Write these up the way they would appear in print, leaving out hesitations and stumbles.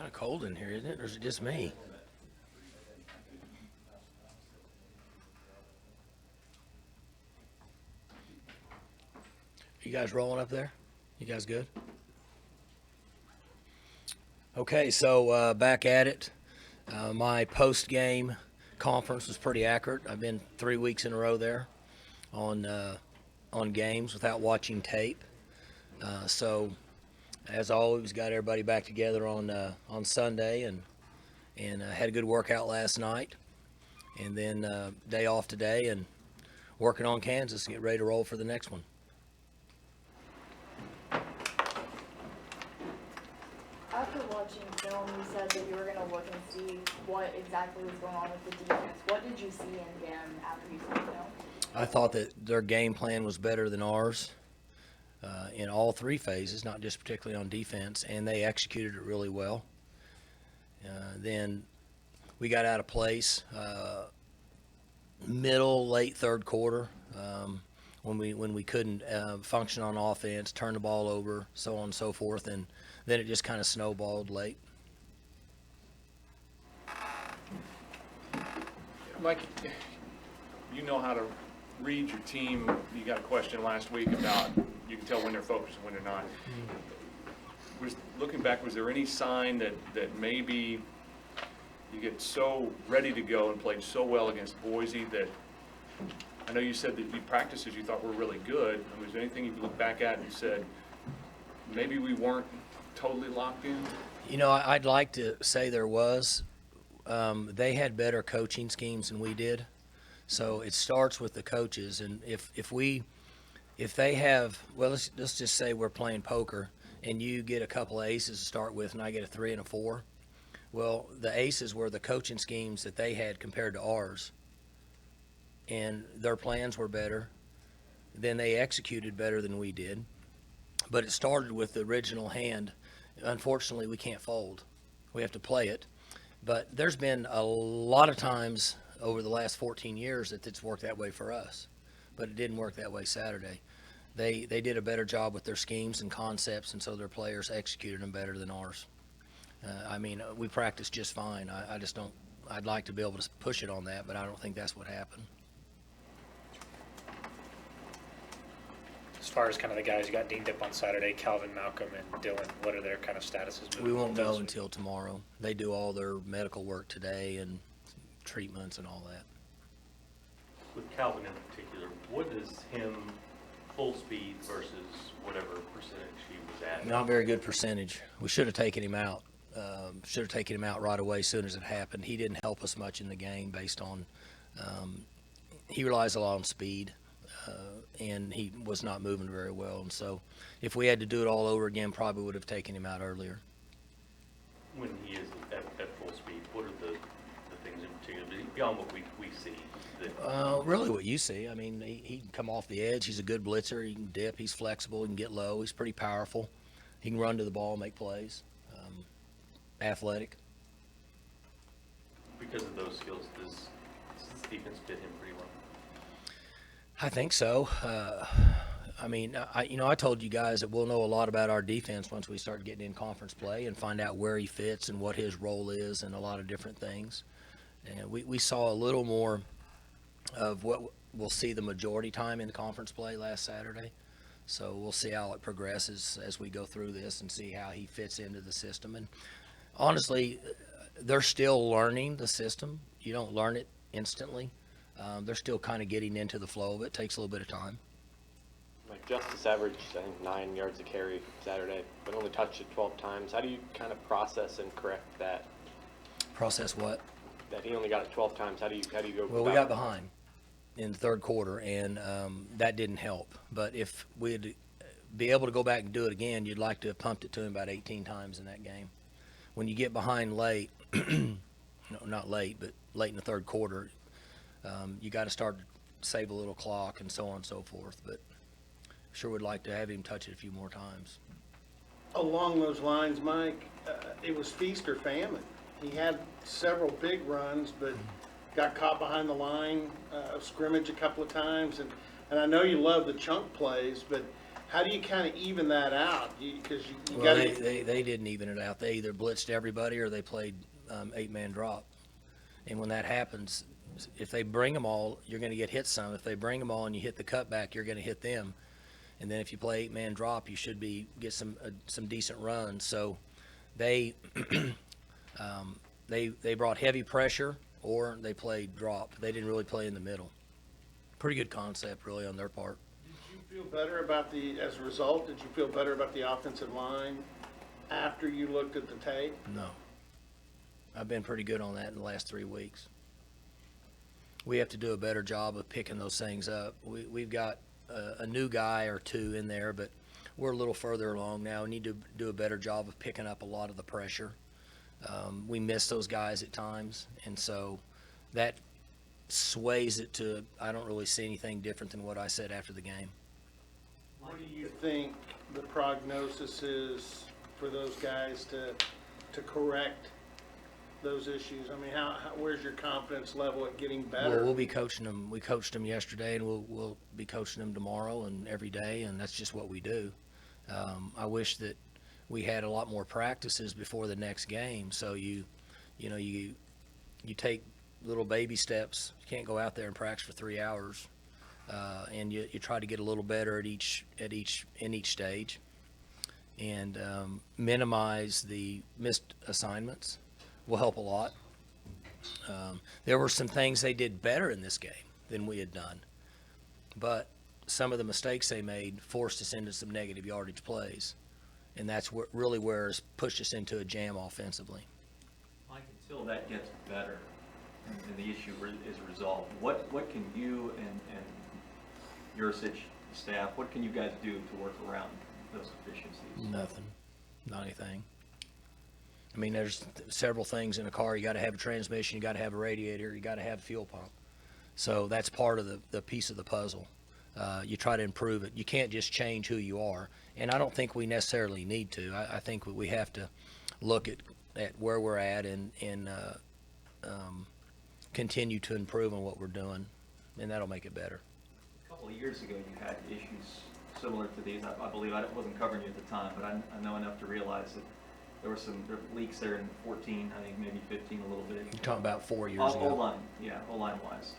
Kind of cold in here, isn't it? Or is it just me? You guys rolling up there? You guys good? Okay, so back at it. My post-game conference was pretty accurate. I've been 3 weeks in a row there on games without watching tape. So, as always, got everybody back together on Sunday and had a good workout last night, and then day off today and working on Kansas to get ready to roll for the next one. After watching film, you said that you were going to look and see what exactly was going on with the defense. What did you see in them after you saw the film? I thought that their game plan was better than ours in all three phases, not just particularly on defense, and they executed it really well. Then we got out of place late third quarter when we couldn't function on offense, turn the ball over, so on and so forth, and then it just kind of snowballed late. Mike, you know how to read your team. You got a question last week about you can tell when they're focused and when they're not. Looking back, was there any sign that maybe you get so ready to go and played so well against Boise that I know you said that the practices you thought were really good. Was there anything you could look back at and said maybe we weren't totally locked in? You know, I'd like to say there was. They had better coaching schemes than we did. So it starts with the coaches, and if they have, well, let's just say we're playing poker, and you get a couple of aces to start with, and I get a 3 and a 4. Well, the aces were the coaching schemes that they had compared to ours, and their plans were better. Then they executed better than we did, but it started with the original hand. Unfortunately, we can't fold. We have to play it. But there's been a lot of times over the last 14 years that it's worked that way for us, but it didn't work that way Saturday. They did a better job with their schemes and concepts, and so their players executed them better than ours. We practiced just fine. I just don't. I'd like to be able to push it on that, but I don't think that's what happened. As far as kind of the guys who got dinged up on Saturday, Calvin, Malcolm, and Dylan, what are their kind of statuses? We won't know until tomorrow. They do all their medical work today and treatments and all that. With Calvin in particular, what is him full speed versus whatever percentage he was at? Not very good percentage. We should have taken him out. Should have taken him out right away as soon as it happened. He didn't help us much in the game based on he relies a lot on speed, and he was not moving very well. And so if we had to do it all over again, probably would have taken him out earlier. When he is at full speed, what are the things in particular, beyond what we see? Really what you see. I mean, he can come off the edge. He's a good blitzer. He can dip. He's flexible. He can get low. He's pretty powerful. He can run to the ball, make plays. Athletic. Because of those skills, does this defense fit him pretty well? I think so. I told you guys that we'll know a lot about our defense once we start getting in conference play and find out where he fits and what his role is and a lot of different things. And we saw a little more of what we'll see the majority time in conference play last Saturday. So we'll see how it progresses as we go through this and see how he fits into the system. And honestly, they're still learning the system. You don't learn it instantly. They're still kind of getting into the flow of it. It takes a little bit of time. Like Justice averaged, I think, 9 yards a carry Saturday, but only touched it 12 times. How do you kind of process and correct that? Process what? That he only got it 12 times. How do you go? Well, we got behind in the third quarter, and that didn't help. But if we'd be able to go back and do it again, you'd like to have pumped it to him about 18 times in that game. When you get behind late, no, not late, but late in the third quarter, you got to start to save a little clock and so on and so forth. But sure would like to have him touch it a few more times. Along those lines, Mike, it was feast or famine. He had several big runs, but got caught behind the line of scrimmage a couple of times. And I know you love the chunk plays, but How do you kind of even that out? Because you Well, got to. they didn't even it out. They either blitzed everybody or they played 8-man drop. And when that happens, if they bring them all, you're going to get hit some. If they bring them all and you hit the cutback, you're going to hit them. And then if you play 8-man drop, you should get some decent runs. So they they brought heavy pressure or they played drop. They didn't really play in the middle. Pretty good concept, really, on their part. Did you feel better about as a result, did you feel better about the offensive line after you looked at the tape? No. I've been pretty good on that in the last 3 weeks. We have to do a better job of picking those things up. We've got a new guy or two in there, but we're a little further along now. We need to do a better job of picking up a lot of the pressure. We miss those guys at times, and so that sways it to I don't really see anything different than what I said after the game. What do you think the prognosis is for those guys to correct those issues? I mean, where's your confidence level at getting better? Well, we'll be coaching them. We coached them yesterday, and we'll be coaching them tomorrow and every day, and that's just what we do. I wish that we had a lot more practices before the next game, so you take little baby steps. You can't go out there and practice for 3 hours, and you try to get a little better in each stage, and minimize the missed assignments will help a lot. There were some things they did better in this game than we had done, but some of the mistakes they made forced us into some negative yardage plays, and that's really where it's pushed us into a jam offensively. Mike, until that gets better and the issue is resolved, what can you and your staff, what can you guys do to work around those efficiencies? Nothing, not anything. I mean, there's several things in a car. You got to have a transmission, you got to have a radiator, you got to have a fuel pump. So that's part of the piece of the puzzle. You try to improve it. You can't just change who you are, and I don't think we necessarily need to. I think we have to look at where we're at and continue to improve on what we're doing, and that'll make it better. A couple of years ago, you had issues similar to these. I believe I wasn't covering you at the time, but I know enough to realize that there were some leaks there in 14, I think maybe 15 a little bit. You're talking about 4 years ago. O-line, yeah, O-line wise.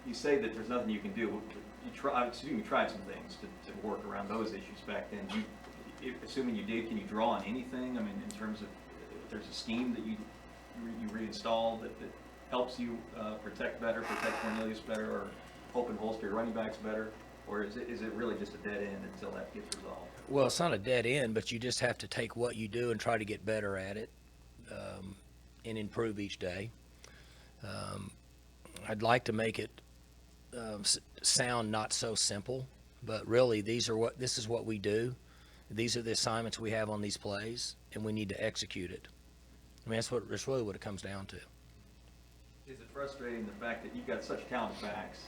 You say that there's nothing you can do. You tried some things to work around those issues back then. Assuming you did, can you draw on anything? I mean, in terms of if there's a scheme that you reinstall that helps you protect Cornelius better, or open holster your running backs better, or is it really just a dead end until that gets resolved? Well, it's not a dead end, but you just have to take what you do and try to get better at it, and improve each day. I'd like to make it sound not so simple, but really this is what we do. These are the assignments we have on these plays, and we need to execute it. I mean, that's really what it comes down to. Is it frustrating the fact that you've got such talented backs?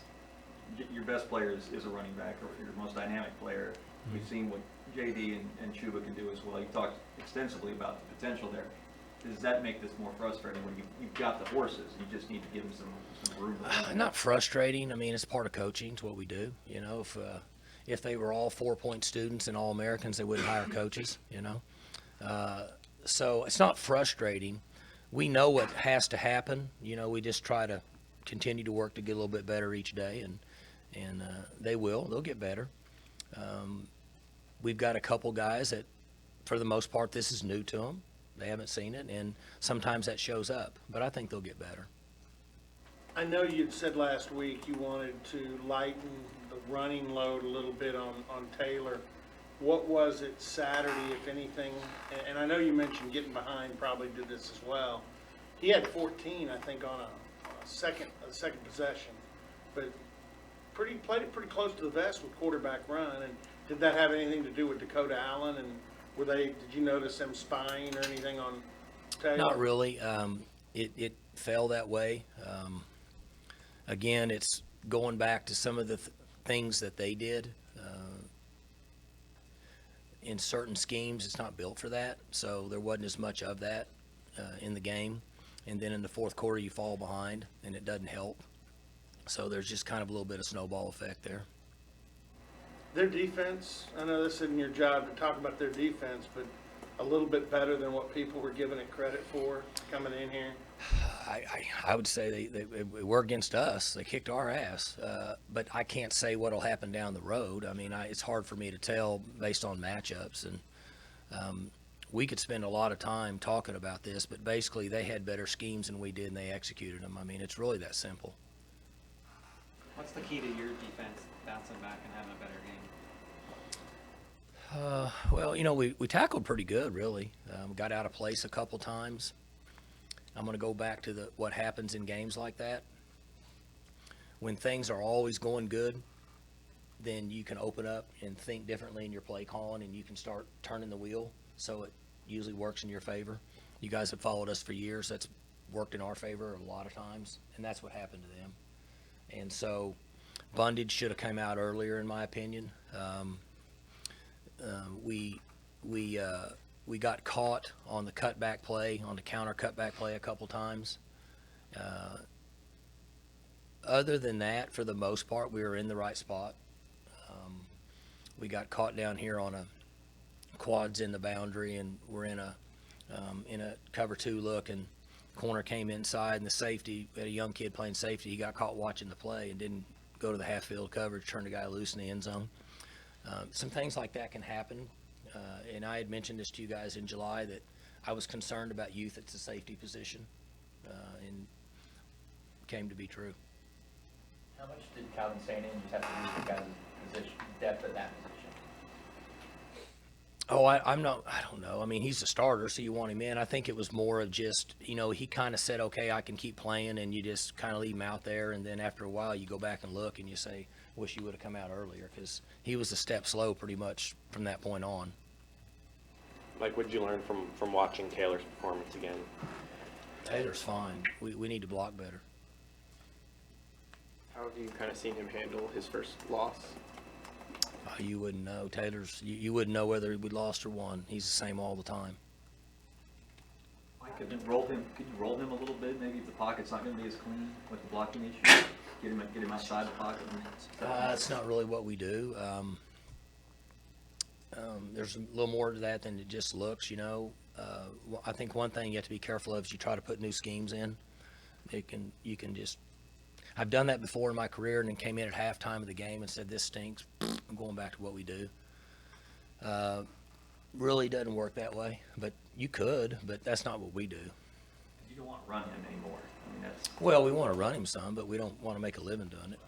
Your best player is a running back, or your most dynamic player. Mm-hmm. We've seen what JD and Chuba can do as well. You talked extensively about the potential there. Does that make this more frustrating when you've got the horses? You just need to give them some room. Not frustrating. I mean, it's part of coaching. It's what we do. You know, if they were all 4-point students and all Americans, they wouldn't hire coaches. You know, so it's not frustrating. We know what has to happen. You know, we just try to continue to work to get a little bit better each day, and they'll get better. We've got a couple guys that, for the most part, this is new to them. They haven't seen it, and sometimes that shows up, but I think they'll get better. I know you'd said last week you wanted to lighten the running load a little bit on Taylor. What was it Saturday, if anything? And I know you mentioned getting behind probably did this as well. He had 14, I think, on a second possession, but played it pretty close to the vest with quarterback run. And did that have anything to do with Dakota Allen? And did you notice them spying or anything on Taylor? Not really. It fell that way. Again, it's going back to some of the things that they did. In certain schemes, it's not built for that, so there wasn't as much of that in the game. And then in the fourth quarter, you fall behind, and it doesn't help. So there's just kind of a little bit of snowball effect there. Their defense, I know this isn't your job to talk about their defense, but a little bit better than what people were giving it credit for coming in here. I would say they were against us. They kicked our ass. But I can't say what'll happen down the road. I mean, it's hard for me to tell based on matchups. And we could spend a lot of time talking about this, but basically they had better schemes than we did, and they executed them. I mean, it's really that simple. What's the key to your defense bouncing back and having a better game? Well, you know, we tackled pretty good, really. Got out of place a couple times. I'm going to go back to what happens in games like that. When things are always going good, then you can open up and think differently in your play calling, and you can start turning the wheel, so it usually works in your favor. You guys have followed us for years. That's worked in our favor a lot of times, and that's what happened to them. And so Bundage should have come out earlier, in my opinion. We got caught on the cutback play, on the counter cutback play a couple times. Other than that, for the most part, we were in the right spot. We got caught down here on a quads in the boundary, and we're in a cover two look, and corner came inside, and the safety, we had a young kid playing safety, he got caught watching the play and didn't go to the half field coverage, turned the guy loose in the end zone. Some things like that can happen. And I had mentioned this to you guys in July that I was concerned about youth at the safety position, and came to be true. How much did Calvin St. Andrews have to do with guys' position, depth at that position? Oh, I don't know. I mean, he's a starter, so you want him in. I think it was more of just, you know, he kind of said, okay, I can keep playing, and you just kind of leave him out there, and then after a while you go back and look and you say, wish you would have come out earlier, because he was a step slow pretty much from that point on. Mike, what did you learn from watching Taylor's performance again? Taylor's fine. We need to block better. How have you kind of seen him handle his first loss? You wouldn't know. You wouldn't know whether we lost or won. He's the same all the time. Mike, could you roll him a little bit? Maybe if the pocket's not going to be as clean with the blocking issue, get him outside the pocket. That's not really what we do. There's a little more to that than it just looks. You know, I think one thing you have to be careful of is you try to put new schemes in. You can just. I've done that before in my career, and then came in at halftime of the game and said, this stinks. I'm going back to what we do. Really doesn't work that way, but you could, but that's not what we do. You don't want to run him anymore. I mean, Well, we want to run him some, but we don't want to make a living doing it.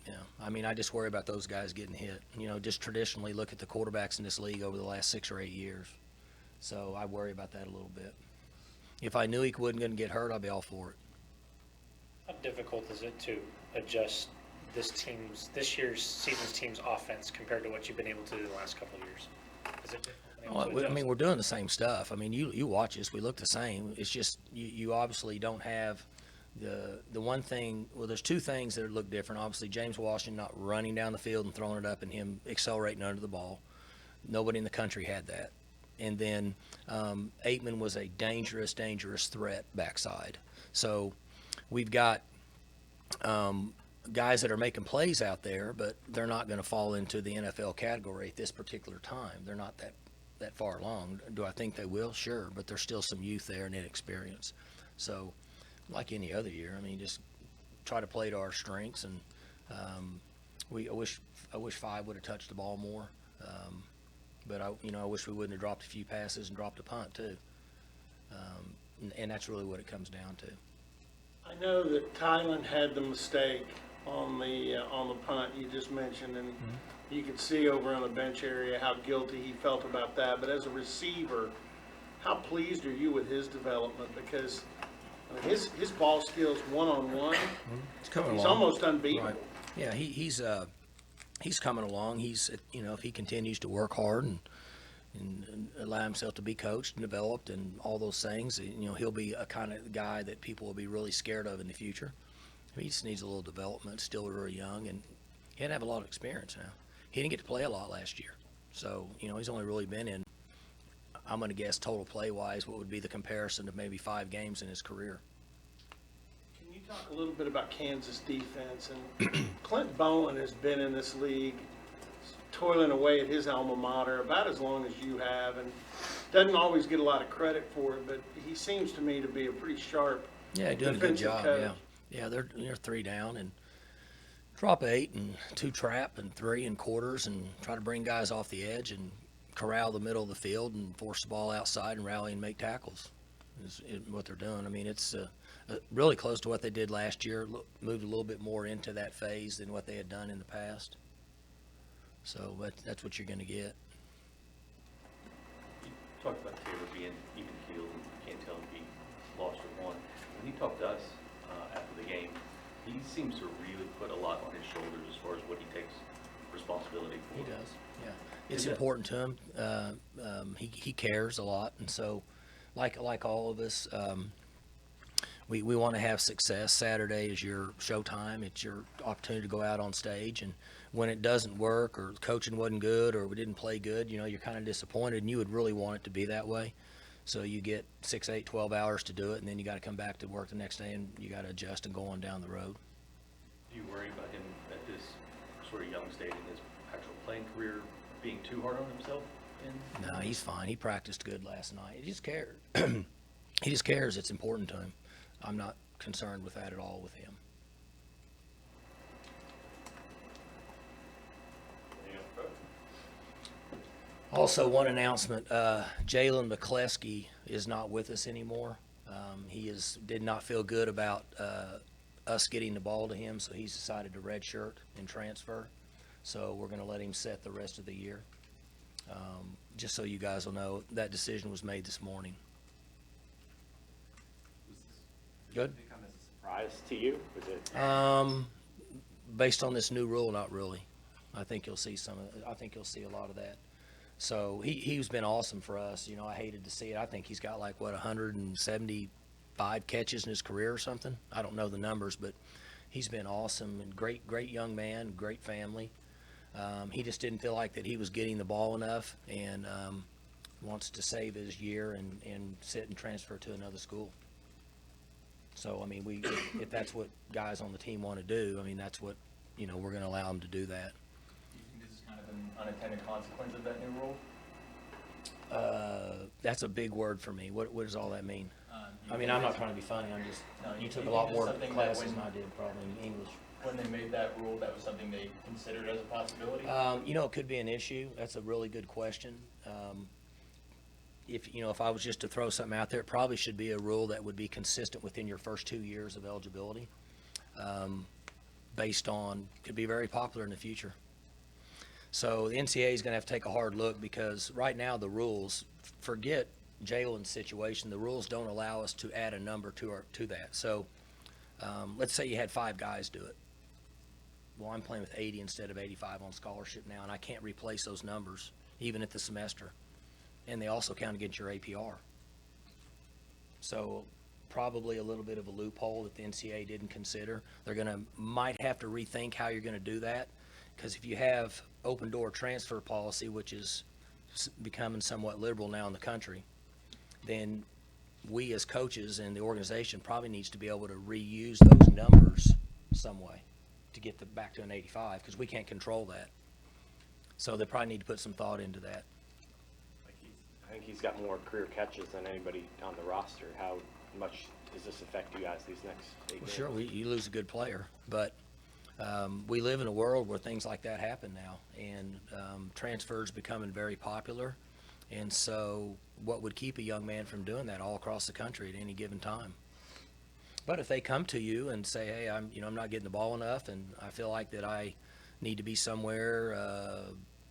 Yeah, I mean, I just worry about those guys getting hit. You know, just traditionally look at the quarterbacks in this league over the last 6 or 8 years. So I worry about that a little bit. If I knew he wasn't going to get hurt, I'd be all for it. How difficult is it to adjust this year's season's team's offense compared to what you've been able to do the last couple of years? Is it difficult? Well, I mean, we're doing the same stuff. I mean, you watch us, we look the same. It's just you obviously don't have the one thing. Well, there's two things that look different. Obviously, James Washington not running down the field and throwing it up, and him accelerating under the ball. Nobody in the country had that. And then Aitman was a dangerous threat backside. So we've got guys that are making plays out there, but they're not going to fall into the NFL category at this particular time. They're not that far along. Do I think they will? Sure, but there's still some youth there and inexperience. So, like any other year, I mean, just try to play to our strengths. And I wish Five would have touched the ball more. But I wish we wouldn't have dropped a few passes and dropped a punt too. And that's really what it comes down to. I know that Tylen had the mistake on the punt you just mentioned, and you could see over on the bench area how guilty he felt about that. But as a receiver, how pleased are you with his development? Because I mean, his ball skills one-on-one, he's almost unbeatable. Right. Yeah, he's coming along. He's if he continues to work hard and allow himself to be coached and developed and all those things, he'll be a kind of guy that people will be really scared of in the future. He just needs a little development, still very young, and he doesn't have a lot of experience now. He didn't get to play a lot last year. So, he's only really been in, I'm going to guess total play-wise, what would be the comparison to maybe 5 games in his career. Can you talk a little bit about Kansas defense? And Clint Bowen has been in this league toiling away at his alma mater about as long as you have, and doesn't always get a lot of credit for it, but he seems to me to be a pretty sharp Yeah, doing a good defensive job, coach. yeah. Yeah, they're 3 down and drop 8 and 2 trap and 3 in quarters and try to bring guys off the edge and corral the middle of the field and force the ball outside and rally and make tackles is what they're doing. I mean, it's really close to what they did last year, moved a little bit more into that phase than what they had done in the past. So that's what you're going to get. You talked about Taylor being even keeled, and you can't tell if he lost or won. When he talked to us after the game, he seems to really put a lot on his shoulders as far as what he takes responsibility for. He does, yeah. It's important to him. He cares a lot, and so, like all of us, we want to have success. Saturday is your showtime. It's your opportunity to go out on stage, and when it doesn't work or coaching wasn't good or we didn't play good, you're kind of disappointed, and you would really want it to be that way. So you get 6, 8, 12 hours to do it, and then you got to come back to work the next day, and you got to adjust and go on down the road. Do you worry about him at this sort of young stage in his actual playing career being too hard on himself? No, he's fine. He practiced good last night. He just cares. He just cares. It's important to him. I'm not concerned with that at all with him. Also, one announcement, Jalen McCleskey is not with us anymore. He did not feel good about us getting the ball to him, so he's decided to redshirt and transfer. So we're going to let him set the rest of the year. Just so you guys will know, that decision was made this morning. Good. Become a surprise to you? Was it? Based on this new rule, not really. I think you'll see I think you'll see a lot of that. So he's been awesome for us. I hated to see it. I think he's got 175 catches in his career or something. I don't know the numbers, but he's been awesome and great young man, great family. He just didn't feel like that he was getting the ball enough and wants to save his year and sit and transfer to another school. So, I mean, if that's what guys on the team want to do, I mean, that's what, we're going to allow them to do that. Do you think this is kind of an unintended consequence of that new rule? That's a big word for me. What does all that mean? I mean, I'm not trying to be funny. I'm just, No, you you took a think lot it's more something that classes when- than I did probably in English. When they made that rule, that was something they considered as a possibility? It could be an issue. That's a really good question. If I was just to throw something out there, it probably should be a rule that would be consistent within your first 2 years of eligibility. Could be very popular in the future. So the NCAA is going to have to take a hard look because right now the rules, forget Jalen's situation, the rules don't allow us to add a number to that. So let's say you had 5 guys do it. Well, I'm playing with 80 instead of 85 on scholarship now, and I can't replace those numbers even at the semester. And they also count against your APR. So probably a little bit of a loophole that the NCAA didn't consider. They're might have to rethink how you're going to do that, because if you have open door transfer policy, which is becoming somewhat liberal now in the country, then we as coaches and the organization probably needs to be able to reuse those numbers some way to get back to an 85, because we can't control that. So they probably need to put some thought into that. I think he's got more career catches than anybody on the roster. How much does this affect you guys these next 8 Well, games? sure, you lose a good player, but we live in a world where things like that happen now, and transfers becoming very popular. And so what would keep a young man from doing that all across the country at any given time? But if they come to you and say, hey, I'm not getting the ball enough, and I feel like that I need to be somewhere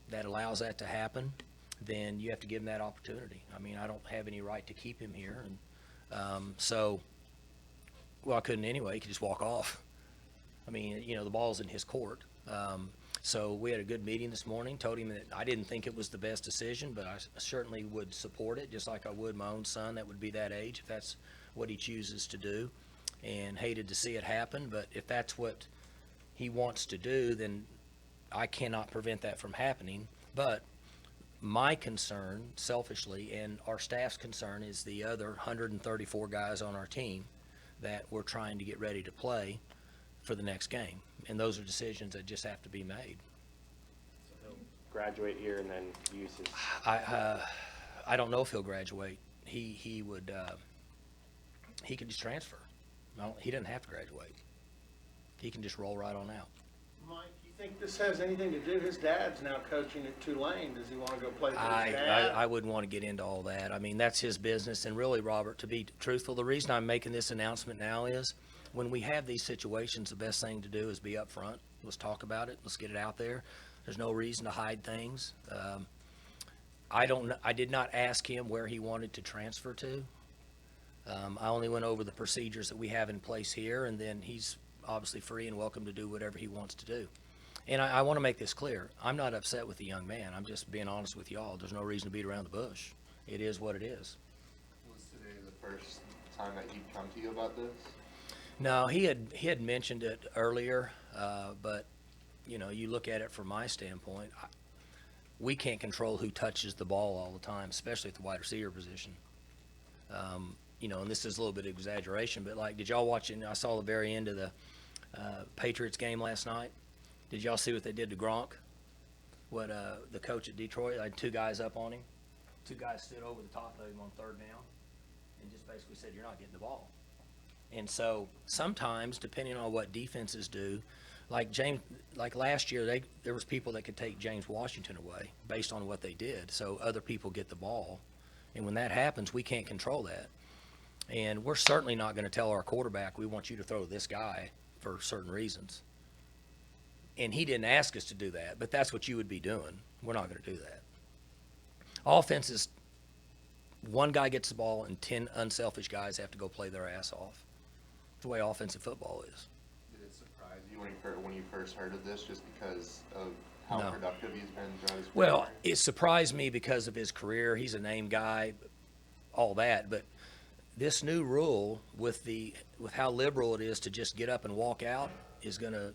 that allows that to happen, then you have to give him that opportunity. I mean, I don't have any right to keep him here, and I couldn't anyway. He could just walk off. I mean, the ball's in his court. So we had a good meeting this morning, told him that I didn't think it was the best decision, but I certainly would support it, just like I would my own son that would be that age, if that's what he chooses to do, and hated to see it happen. But if that's what he wants to do, then I cannot prevent that from happening. But my concern, selfishly, and our staff's concern, is the other 134 guys on our team that we're trying to get ready to play for the next game. And those are decisions that just have to be made. graduate here and then use his? I don't know if he'll graduate. He would, he could just transfer. No, he doesn't have to graduate. He can just roll right on out. Mike, you think this has anything to do? His dad's now coaching at Tulane. Does he want to go play for his I dad? wouldn't want to get into all that. I mean, that's his business. And really, Robert, to be truthful, the reason I'm making this announcement now is when we have these situations, the best thing to do is be upfront. Let's talk about it. Let's get it out there. There's no reason to hide things. I did not ask him where he wanted to transfer to. I only went over the procedures that we have in place here, and then he's obviously free and welcome to do whatever he wants to do. And I want to make this clear. I'm not upset with the young man. I'm just being honest with y'all. There's no reason to beat around the bush. It is what it is. Was today the first time that he'd come to you about this? No, he had mentioned it earlier, but you know, you look at it from my standpoint. We can't control who touches the ball all the time, especially at the wide receiver position. You know, and this is a little bit of exaggeration, but like, did y'all watch it? I saw the very end of the Patriots game last night. Did y'all see what they did to Gronk? What the coach at Detroit, I had two guys up on him. Two guys stood over the top of him on third down and just basically said, "You're not getting the ball." And so sometimes, depending on what defenses do, like last year, there was people that could take James Washington away based on what they did. So other people get the ball, and when that happens, we can't control that. And we're certainly not going to tell our quarterback, "We want you to throw to this guy," for certain reasons. And he didn't ask us to do that, but that's what you would be doing. We're not going to do that. Offense is one guy gets the ball and 10 unselfish guys have to go play their ass off. It's the way offensive football is. Did it surprise you when you first heard of this, just because of how No. productive he's been throughout his Well, career? it surprised me because of his career. He's a name guy, all that. But this new rule with how liberal it is to just get up and walk out is gonna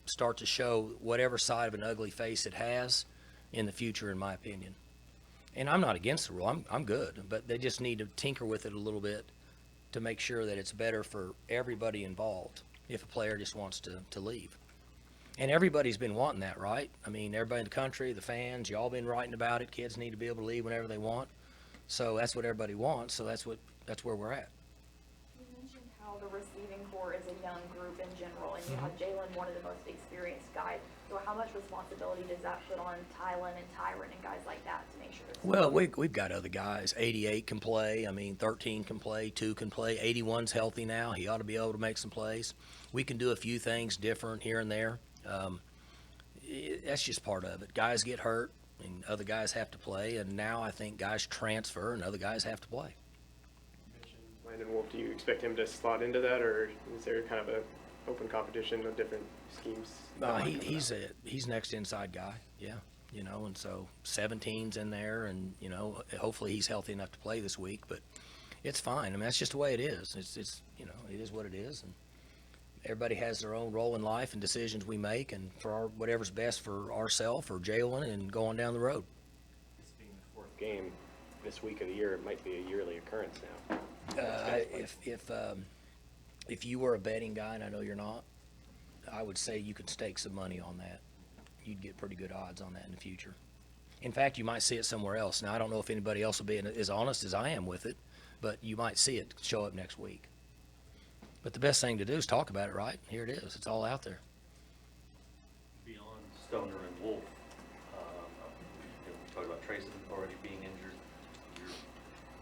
start to show whatever side of an ugly face it has in the future, in my opinion. And I'm not against the rule. I'm good, but they just need to tinker with it a little bit to make sure that it's better for everybody involved if a player just wants to leave. And everybody's been wanting that, right? I mean, everybody in the country, the fans, y'all been writing about it. Kids need to be able to leave whenever they want. So that's what everybody wants. So that's where we're at. You mentioned how the receiving corps is a young group in general, and you have Jalen, one of the most experienced guys. So how much responsibility does that put on Tylen and Tyron and guys like that to make sure? Well, we've got other guys. 88 can play. I mean, 13 can play. 2 can play. 81's healthy now. He ought to be able to make some plays. We can do a few things different here and there. That's just part of it. Guys get hurt, and other guys have to play. And now I think guys transfer, and other guys have to play. Landon Wolf, do you expect him to slot into that, or is there kind of a open competition of different schemes? He's next inside guy, yeah. You know, and so 17's in there, and you know, hopefully he's healthy enough to play this week. But it's fine. I mean, that's just the way it is. It's you know, it is what it is, and everybody has their own role in life and decisions we make, and for whatever's best for ourselves or Jalen and going down the road. This being the fourth game this week of the year, it might be a yearly occurrence now. If you were a betting guy, and I know you're not, I would say you could stake some money on that. You'd get pretty good odds on that in the future. In fact, you might see it somewhere else. Now, I don't know if anybody else will be as honest as I am with it, but you might see it show up next week. But the best thing to do is talk about it, right? Here it is. It's all out there. Beyond Stoner and Wolf, we talked about Trace already being injured.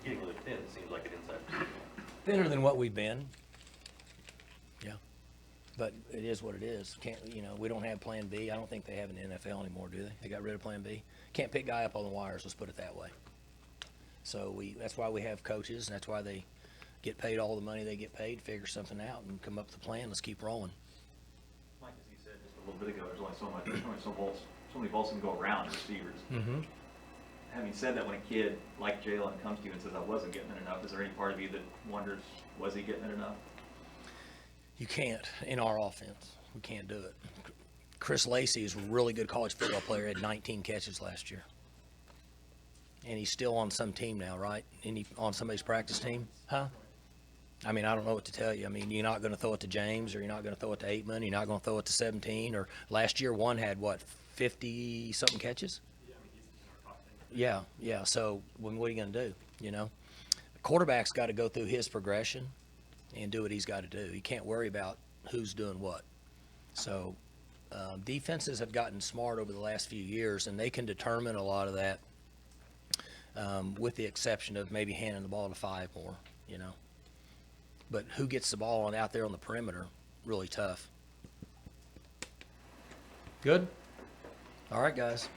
You're getting really thin, it seems like, an inside receiver. Thinner than what we've been. Yeah. But it is what it is. We don't have Plan B. I don't think they have an NFL anymore, do they? They got rid of Plan B. Can't pick guy up on the wires, let's put it that way. So that's why we have coaches, and that's why they get paid all the money they get paid, figure something out, and come up with a plan. Let's keep rolling. Mike, as you said just a little bit ago, there's only so many balls can go around receivers. Mm-hmm. Having said that, when a kid like Jalen comes to you and says, "I wasn't getting it enough," is there any part of you that wonders, was he getting it enough? You can't in our offense. We can't do it. Chris Lacey is a really good college football player. Had 19 catches last year. And he's still on some team now, right? On somebody's practice team? Huh? I mean, I don't know what to tell you. I mean, you're not going to throw it to James, or you're not going to throw it to Aitman, you're not going to throw it to 17, or last year one had, 50-something catches. Yeah, yeah. So what are you going to do? You know, the quarterback's got to go through his progression and do what he's got to do. He can't worry about who's doing what. So defenses have gotten smart over the last few years, and they can determine a lot of that, with the exception of maybe handing the ball to 5 more. You know, but who gets the ball out there on the perimeter? Really tough. Good. All right, guys.